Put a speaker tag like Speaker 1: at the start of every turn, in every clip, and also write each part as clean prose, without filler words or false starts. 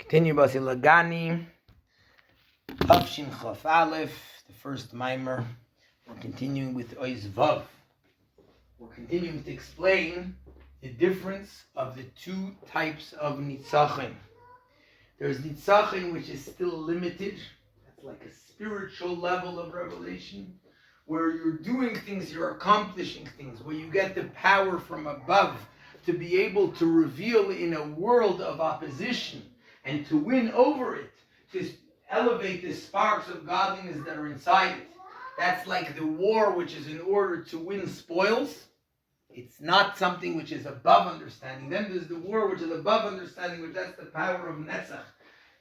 Speaker 1: Continue Basi Legani, Tafshin Chaf Aleph, the first Maamer. We're continuing with Oiz Vav. We're continuing to explain the difference of the two types of Nitzachim. There's Nitzachim which is still limited. That's like a spiritual level of revelation, where you're doing things, you're accomplishing things, where you get the power from above to be able to reveal in a world of opposition and to win over it, to elevate the sparks of godliness that are inside it. That's like the war which is in order to win spoils. It's not something which is above understanding. Then there's the war which is above understanding, which that's the power of Netzach.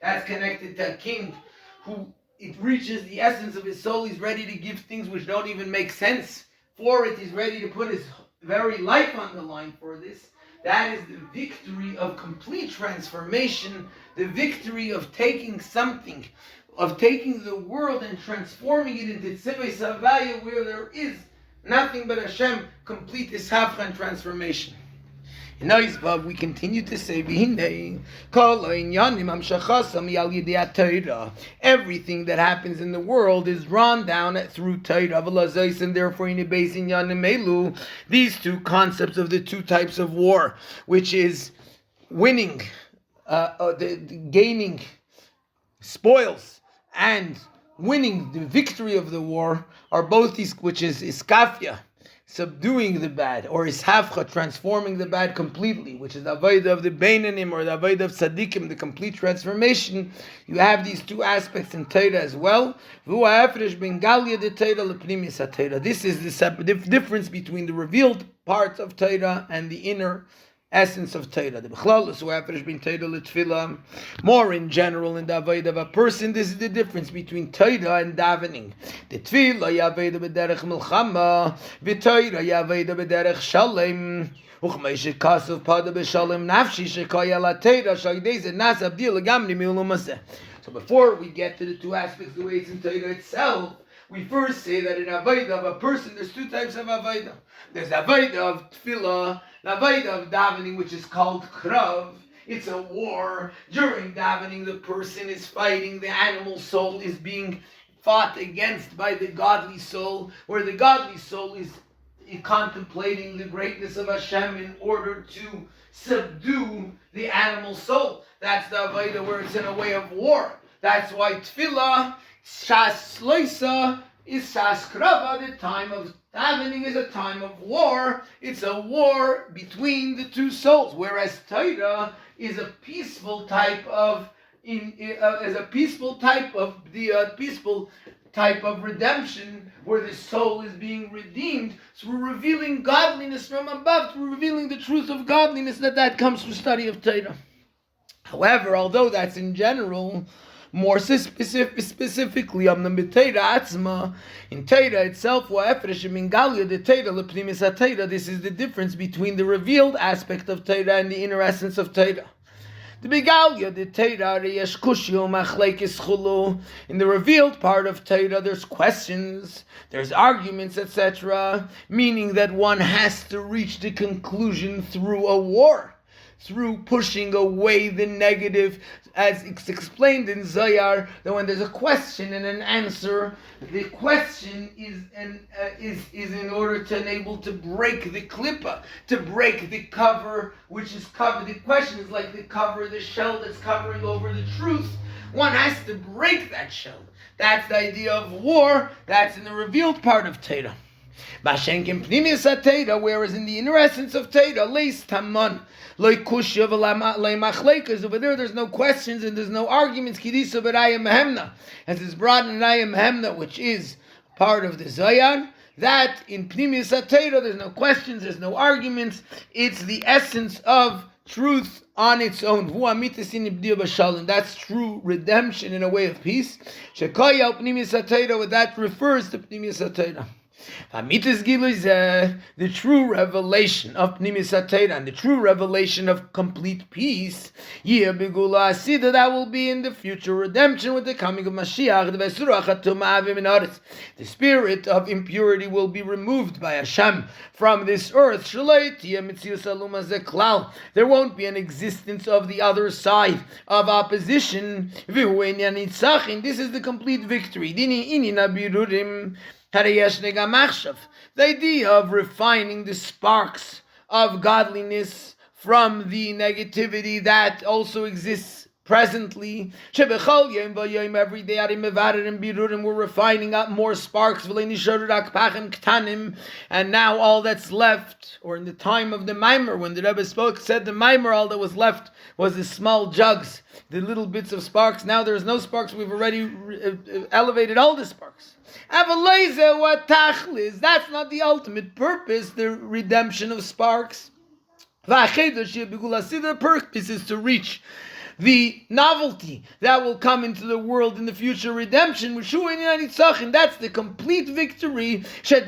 Speaker 1: That's connected to a king who it reaches the essence of his soul. He's ready to give things which don't even make sense for it. He's ready to put his very life on the line for this. That is the victory of complete transformation, the victory of taking something, of taking the world and transforming it into Tzivei Savaya, where there is nothing but Hashem, complete ishafcha and transformation. In Oizvav, we continue to say, everything that happens in the world is drawn down through Torah, and therefore these two concepts of the two types of war, which is winning, gaining spoils, and winning the victory of the war, are both these, which is iskafia, subduing the bad, or ishafcha, transforming the bad completely, which is the avodah of the beinanim or the avodah of tzaddikim, the complete transformation. You have these two aspects in Torah as well. This is the difference between the revealed parts of Torah and the inner essence of Torah. The Bechlalos who have been Torah l'tfilah. More in general, in the avodah of a person, this is the difference between Torah and davening. The tfilah yavodah b'derech milchama, v'Torah yavodah b'derech shalem. Uchmei shekasav pada b'shalem nafshi shekaya la Torah shagdei ze nas abdil legamri mi'olam hazeh. So before we get to the two aspects, the way it's in Torah itself, we first say that in avodah of a person, there's two types of avodah. There's avodah of tefillah, the avodah of davening, which is called krav. It's a war. During davening, the person is fighting. The animal soul is being fought against by the godly soul, where the godly soul is contemplating the greatness of Hashem in order to subdue the animal soul. That's the avodah where it's in a way of war. That's why tefillah, shas loisa, is shas krava. The time of davening is a time of war. It's a war between the two souls. Whereas Torah is a peaceful type of peaceful type of redemption, where the soul is being redeemed. So we're revealing godliness from above. We're revealing the truth of godliness that comes from study of Torah. However, although that's in general, more specifically on the Torah atzma, in Torah itself, this is the difference between the revealed aspect of Torah and the inner essence of Torah. In the revealed part of Torah, there's questions, there's arguments, etc., meaning that one has to reach the conclusion through a war, through pushing away the negative, as it's explained in Zohar, that when there's a question and an answer, the question is in order to enable to break the klippa, to break the cover, which is covered. The question is like the cover, the shell that's covering over the truth. One has to break that shell. That's the idea of war. That's in the revealed part of Torah. Whereas in the inner essence of Torah, over there's no questions and there's no arguments. As is brought in Ayam Hemna, which is part of the Zohar, that in Pnimius HaTorah there's no questions, there's no arguments. It's the essence of truth on its own. That's true redemption in a way of peace. What that refers to Pnimius HaTorah. The true revelation of Pnimis HaTorah and the true revelation of complete peace, that will be in the future redemption with the coming of Mashiach. The spirit of impurity will be removed by Hashem from this earth. There won't be an existence of the other side of opposition. This is the complete victory. The idea of refining the sparks of godliness from the negativity that also exists presently. Every day we're refining up more sparks. And now all that's left, or in the time of the Maamer, when the Rebbe said the Maamer, all that was left was the small jugs, the little bits of sparks. Now there's no sparks. We've already elevated all the sparks. That's not the ultimate purpose, the redemption of sparks. The purpose is to reach the novelty that will come into the world in the future redemption. That's the complete victory. That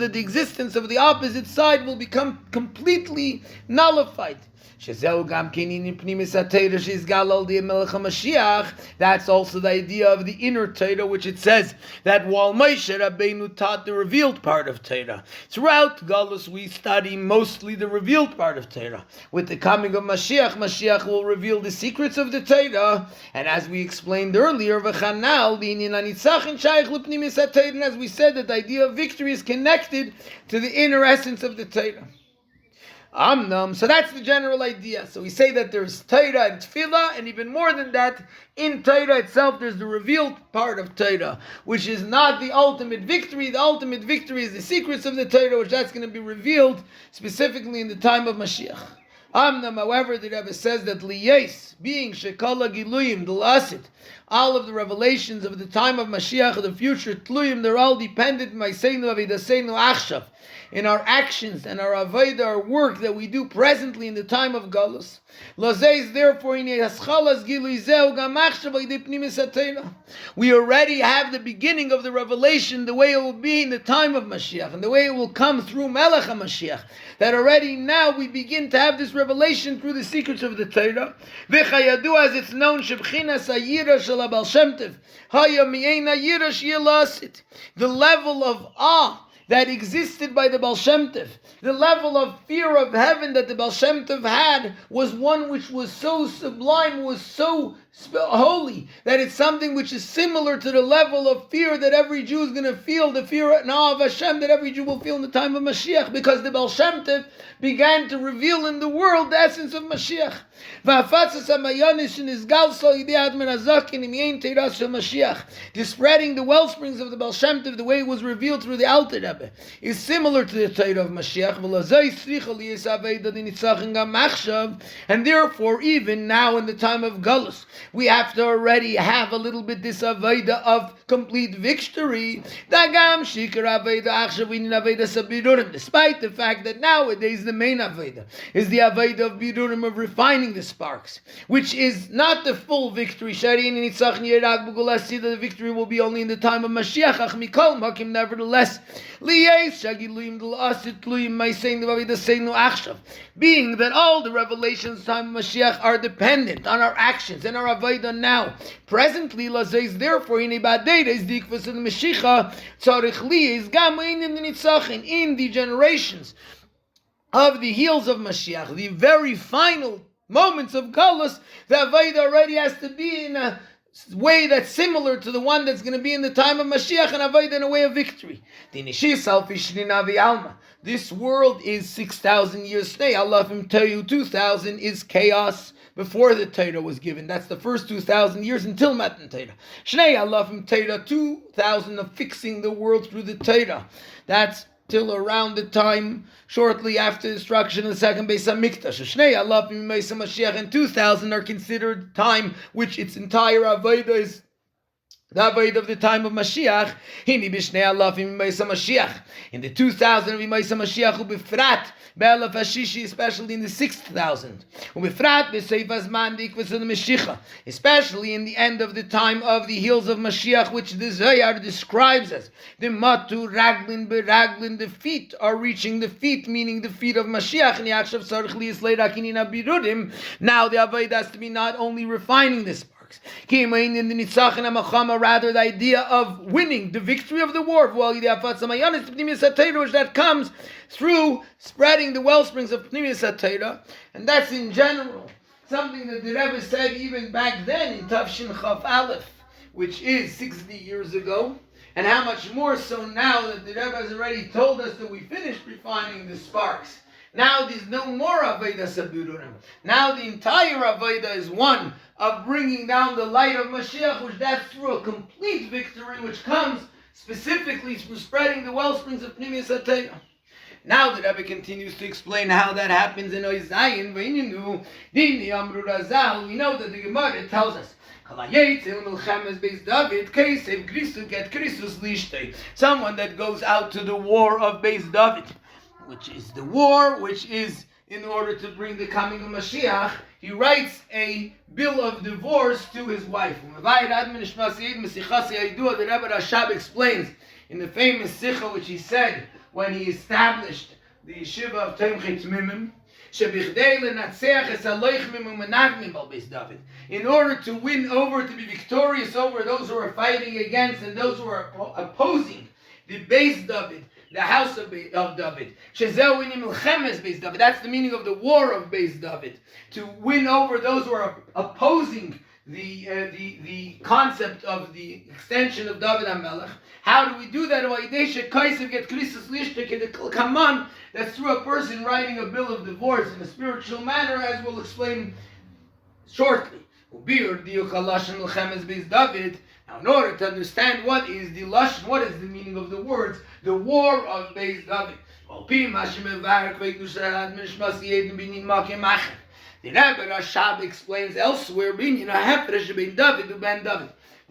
Speaker 1: the existence of the opposite side will become completely nullified. That's also the idea of the inner Torah, which it says that while Moshe Rabbeinu taught the revealed part of Torah, throughout Galus we study mostly the revealed part of Torah. With the coming of Mashiach will reveal the secrets of the Torah, and as we explained earlier, and as we said, that the idea of victory is connected to the inner essence of the Torah. So that's the general idea. So we say that there's Torah and Tefillah, and even more than that, in Torah itself there's the revealed part of Torah, which is not the ultimate victory. The ultimate victory is the secrets of the Torah, which that's going to be revealed specifically in the time of Mashiach. However, the Rebbe says that liyes, being shekala giluyim, the lasit, all of the revelations of the time of Mashiach, the future tluyim, they're all dependent in our actions and our avodah, our work that we do presently in the time of Galus. Therefore, we already have the beginning of the revelation, the way it will be in the time of Mashiach, and the way it will come through Melech HaMashiach, that already now we begin to have this revelation through the secrets of the Torah. As it's known, the level of awe that existed by the Baal Shem Tov, the level of fear of heaven that the Baal Shem Tov had, was one which was so sublime, was so holy, that it's something which is similar to the level of fear that every Jew is going to feel, the fear and awe of Hashem that every Jew will feel in the time of Mashiach, because the Baal Shem Tov began to reveal in the world the essence of Mashiach. The spreading the well springs of the Baal Shem Tov, the way it was revealed through the Alter Rebbe, is similar to the Torah of Mashiach. And therefore, even now in the time of Galus, we have to already have a little bit this avodah of complete victory. Despite the fact that nowadays the main avodah is the avodah of birurim, of refining the sparks, which is not the full victory. The victory will be only in the time of Mashiach. Nevertheless, being that all the revelations of the time of Mashiach are dependent on our actions and our avodah now, presently, therefore, in the generations of the heels of Mashiach, the very final moments of Galus, the avodah already has to be in a way that's similar to the one that's going to be in the time of Mashiach, and avodah in a way of victory. This world is 6,000 years stay. Allah tell you 2,000 is chaos before the Torah was given. That's the first 2,000 years until Matan Torah. Shnei Alafim Torah, 2,000 of fixing the world through the Torah. That's till around the time shortly after the destruction of the second Beis Hamikdash. Shnei Alafim Meisa Mashiach, and 2,000 are considered time which its entire avodah is The avoid of the time of Mashiach, hini b'shnei alafim b'mayis Mashiach. In the 2000 of b'mayis Mashiach, ubifrat be'alaf hashishi, especially in the 6,000. Ubifrat b'seif hazman dikvus of the Mashiach, especially in the end of the time of the heels of Mashiach, which the Zohar describes as the matu raglin beraglin. The feet are reaching the feet, meaning the feet of Mashiach. Now the avoid has to be not only refining this. Rather, the idea of winning, the victory of the war, that comes through spreading the well springs of Pnimiyas HaTorah, and that's in general something that the Rebbe said even back then in Tafshin Chaf Aleph, which is 60 years ago, and how much more so now that the Rebbe has already told us that we finished refining the sparks. Now there's no more Avodah Sabururim. Now the entire Avodah is one of bringing down the light of Mashiach, which that's through a complete victory, which comes specifically through spreading the well springs of Pnimiyas HaTorah. Now the Rebbe continues to explain how that happens in Oy Zayin. We know that the Gemara tells us someone that goes out to the war of Beis David, which is the war, which is in order to bring the coming of Mashiach, he writes a bill of divorce to his wife. The Rebbe Rashab explains in the famous Sikha which he said when he established the yeshiva of Tomchei Tmimim, in order to win over, to be victorious over those who are fighting against and those who are opposing the Beis David, the house of David. That's the meaning of the war of Beis David. To win over those who are opposing the concept of the extension of David HaMelech. How do we do that? That's through a person writing a bill of divorce in a spiritual manner, as we'll explain shortly. Now, in order to understand what is the lashon, what is the meaning of the words, the war of Beis David. The Rebbe Rashab explains elsewhere the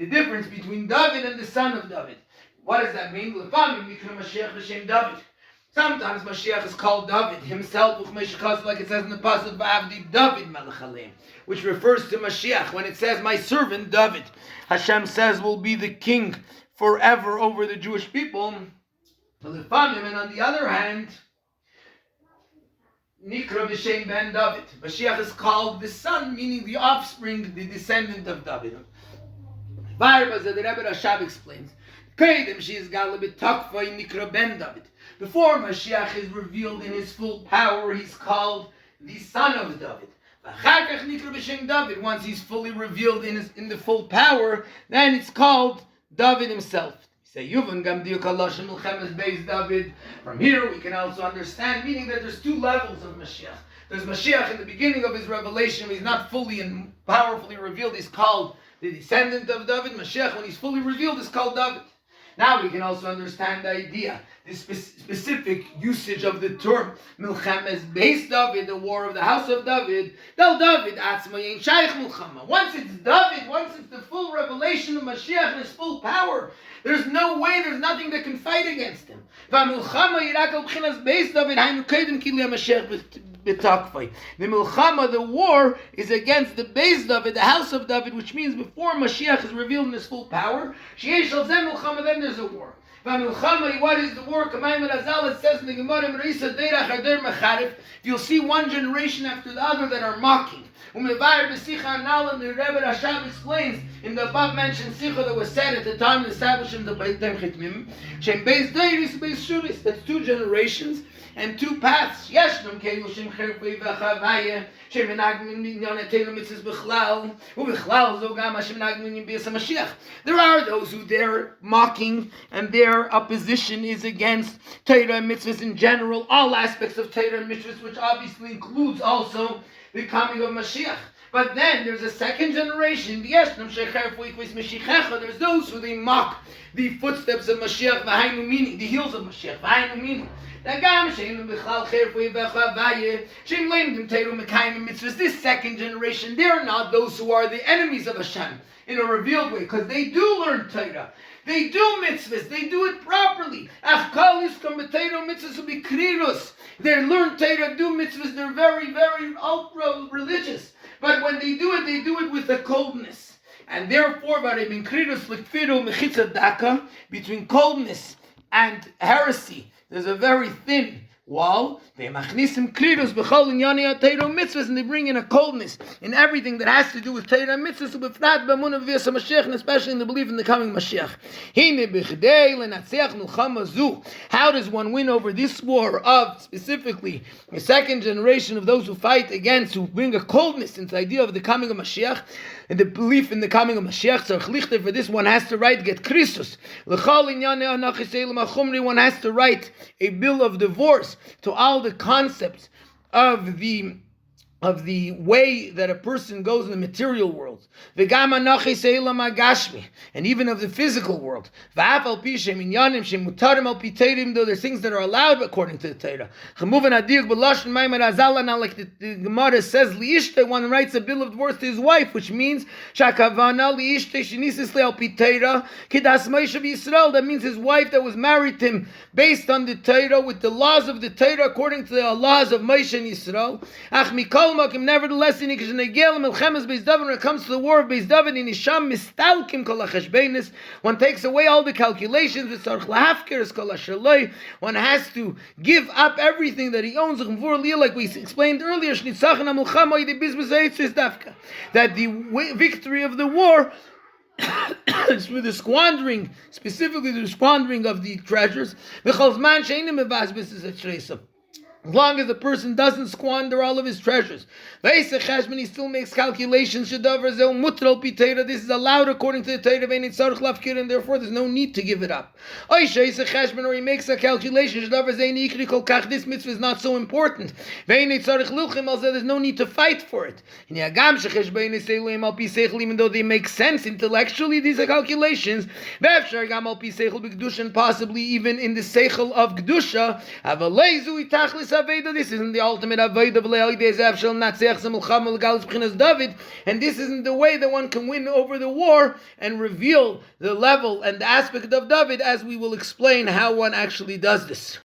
Speaker 1: difference between David and the son of David. What does that mean? Sometimes Mashiach is called David himself, like it says in the passage David Melech Aleim, which refers to Mashiach. When it says, my servant David, Hashem says will be the king forever over the Jewish people. And on the other hand, Nikra B'Shem Ben David. Mashiach is called the son, meaning the offspring, the descendant of David. The Rebbe Rashab explains, before Mashiach is revealed in his full power, he's called the son of David. Once he's fully revealed in the full power, then it's called David himself. From here we can also understand, meaning that there's two levels of Mashiach. There's Mashiach in the beginning of his revelation, when he's not fully and powerfully revealed, he's called the descendant of David. Mashiach, when he's fully revealed, is called David. Now we can also understand the idea, the specific usage of the term Milchemes Beis David, the war of the house of David. Del David Atzma Yein Shaykh Milchama. Once it's David, once it's the full revelation of Mashiach in his full power, there's no way, there's nothing that can fight against him. The Milchama, the war, is against the Beis David, the house of David, which means before Mashiach is revealed in his full power, then there's a war. What is the war? It says in the Gemara, you'll see one generation after the other that are mocking. And the Rebbe Rashab explains in the above mentioned Sikha that was said at the time of the establishment of Beis David, that's two generations and two paths. There are those who their mocking and their opposition is against Torah and mitzvahs in general, all aspects of Torah and mitzvahs, which obviously includes also the coming of Mashiach. But then there's a second generation. There's those who they mock the footsteps of Mashiach, meaning the heels of Mashiach, meaning. This second generation, they're not those who are the enemies of Hashem in a revealed way, because they do learn Torah. They do mitzvahs. They do it properly. They learn Torah, do mitzvahs. They're very, very ultra religious. But when they do it with a coldness. And therefore, between coldness and heresy, there's a very thin wall. And they bring in a coldness in everything that has to do with Torah and mitzvahs, and especially in the belief in the coming Mashiach. How does one win over this war of specifically the second generation of those who fight against, who bring a coldness into the idea of the coming of Mashiach and the belief in the coming of Mashiach? For this one has to write get Christus. One has to write a bill of divorce to all the concepts of the way that a person goes in the material world, and even of the physical world. Though there's things that are allowed according to the Torah. The Gemara says, one writes a bill of divorce to his wife, which means that means his wife that was married to him based on the Torah, with the laws of the Torah according to the laws of Moshe and Yisrael. Nevertheless, when it comes to the war of Beis David, one takes away all the calculations. One has to give up everything that he owns, like we explained earlier, that the victory of the war is for the squandering, specifically the squandering of the treasures. As long as the person doesn't squander all of his treasures. He still makes calculations. This is allowed according to the Torah, and therefore there's no need to give it up. Or he makes a calculation. This mitzvah is not so important. There's no need to fight for it. Even though they make sense intellectually, these are calculations. Possibly even in the seichel of Kedusha. This isn't the ultimate avoid of David, and this isn't the way that one can win over the war and reveal the level and the aspect of David, as we will explain how one actually does this.